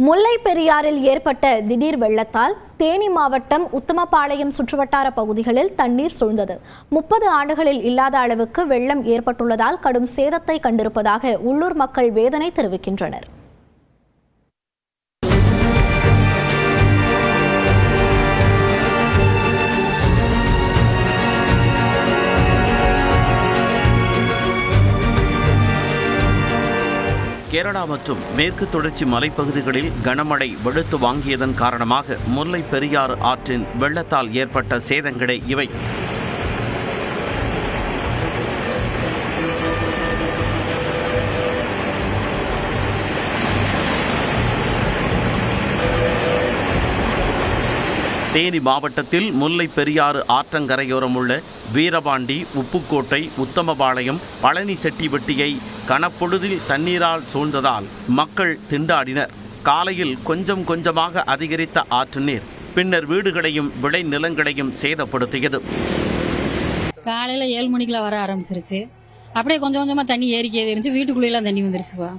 முல்லை பெரியாறில் ஏற்பட்ட திடீர் வெள்ளத்தால் தேனி மாவட்டம் உத்தமபாளையம் சுற்றுவட்டார பகுதிகளில் தண்ணீர் சூழ்ந்தது. 30 ஆண்டுகளில் இல்லாத அளவுக்கு வெள்ளம் ஏற்பட்டுள்ளதால் கடும் சேதத்தை கண்டிருப்பதாக உள்ளூர் மக்கள் வேதனை தெரிவிக்கின்றனர். கேரளா மற்றும் மேற்கு தொடர்ச்சி மலைப்பகுதிகளில் கனமழை வெளுத்து வாங்கியதன் காரணமாக முல்லை பெரியாறு ஆற்றின் வெள்ளத்தால் ஏற்பட்ட சேதங்களே இவை. தேனி மாவட்டத்தில் முல்லை பெரியாறு ஆற்றங்கரையோரம் உள்ள வீரபாண்டி, உப்புக்கோட்டை, உத்தமபாளையம், பழனி செட்டிவெட்டியை கனப்பொழுதில் தண்ணீரால் சூழ்ந்ததால் மக்கள் திண்டாடினர். காலையில் கொஞ்சம் கொஞ்சமாக அதிகரித்த ஆற்று நீர் பின்னர் வீடுகளையும் விளை நிலங்களையும் சேதப்படுத்தியது. காலையில் 7 மணிக்கெல்லாம் வர ஆரம்பிச்சிருச்சு. அப்படியே கொஞ்சம் கொஞ்சமாக தண்ணி ஏறிக்கே இருந்துச்சு. வீட்டுக்குள்ளேலாம் தண்ணி வந்துருச்சுப்பா.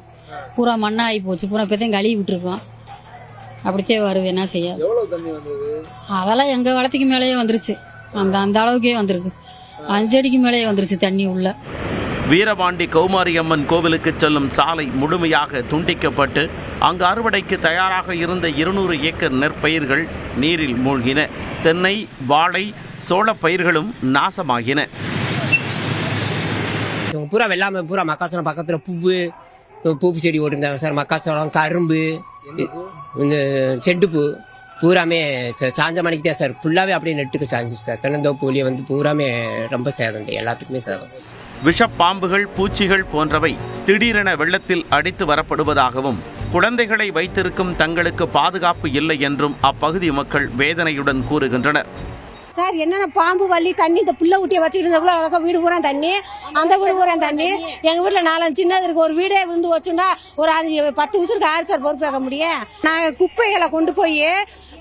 பூரா மண்ணாகி போச்சு. பூரா இப்போதான் கழுவி விட்டுருக்கோம். அப்படித்தே வருது, என்ன செய்ய. அதெல்லாம் எங்கள் வளத்துக்கு மேலேயே வந்துருச்சு. அந்த அளவுக்கே வந்திருக்கு. 5 அடிக்கு மேலேயே வந்துருச்சு தண்ணி உள்ள. வீரபாண்டி கௌமாரியம்மன் கோவிலுக்கு செல்லும் சாலை முழுமையாக துண்டிக்கப்பட்டு அங்கு அறுவடைக்கு தயாராக இருந்த 200 ஏக்கர் நெற்பயிர்கள் நீரில் மூழ்கின. தென்னை, வாழை, சோள பயிர்களும் நாசமாகின. பூரா வெள்ளாமை, பூரா மக்காச்சோளம் பக்கத்தில் பூப்பு செடி ஓட்டிருந்தாங்க சார். மக்காச்சோளம், கரும்பு, இந்த செண்டுப்பூ பூராமே சாஞ்ச மணிக்கு தான் சார். ஃபுல்லாகவே அப்படியே நெட்டுக்கு சாஞ்சிச்சு சார். தென்னந்தோப்பு வழியை பூராமே ரொம்ப சேதம், எல்லாத்துக்குமே சேதம். விஷப்பாம்புகள், பூச்சிகள் போன்றவை திடீரென வெள்ளத்தில் அடித்து வரப்படுவதாகவும் குழந்தைகளை வைத்திருக்கும் தங்களுக்கு பாதுகாப்பு இல்லை என்றும் அப்பகுதி மக்கள் வேதனையுடன் கூறுகின்றனர். சார், என்னென்ன பாம்பு, வள்ளி, தண்ணி, இந்த புள்ள ஊட்டியை வச்சுட்டு இருந்தக்குள்ள வழக்கம் வீடு பூரா தண்ணி, அந்த வீடு பூரா தண்ணி. எங்கள் வீட்டில் 4 சின்னது இருக்கு. ஒரு வீடே விழுந்து வச்சுன்னா ஒரு 5-10 உசுருக்கு யார் சார் பொறுப்பேற்க முடியும்? நாங்கள் குப்பைகளை கொண்டு போய்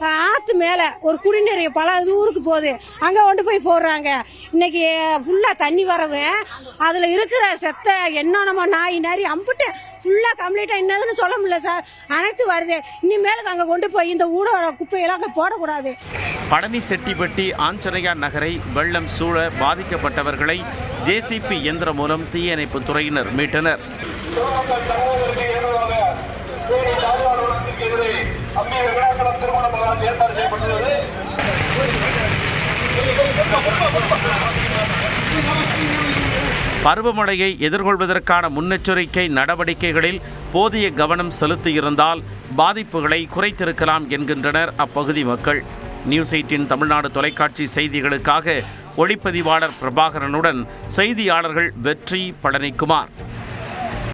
ஆற்று மேலே ஒரு குடிநீர் பல ஊருக்கு போகுது, அங்கே கொண்டு போய் போடுறாங்க. இன்னைக்கு ஃபுல்லாக தண்ணி வரவு, அதில் இருக்கிற செத்த என்னென்னமோ நாய் நரி அம்பிட்டு ஃபுல்லாக கம்ப்ளீட்டாக என்னதுன்னு சொல்ல முடியல சார். அனைத்து வருது. இனிமேலுக்கு அங்கே கொண்டு போய் இந்த ஊரோட குப்பையெல்லாம் போடக்கூடாது. பழனி செட்டிப்பட்டி ஆஞ்சநேயா நகரை வெள்ளம் சூழ பாதிக்கப்பட்டவர்களை ஜேசிபி இயந்திரம் மூலம் தீயணைப்பு துறையினர் மீட்டனர். பருவமழையை எதிர்கொள்வதற்கான முன்னெச்சரிக்கை நடவடிக்கைகளில் போதிய கவனம் செலுத்தியிருந்தால் பாதிப்புகளை குறைத்திருக்கலாம் என்கின்றனர் அப்பகுதி மக்கள். நியூஸ் 18 தமிழ்நாடு தொலைக்காட்சி செய்திகளுக்காக ஒளிப்பதிவாளர் பிரபாகரனுடன் செய்தியாளர்கள் வெற்றி, பழனிக்குமார்.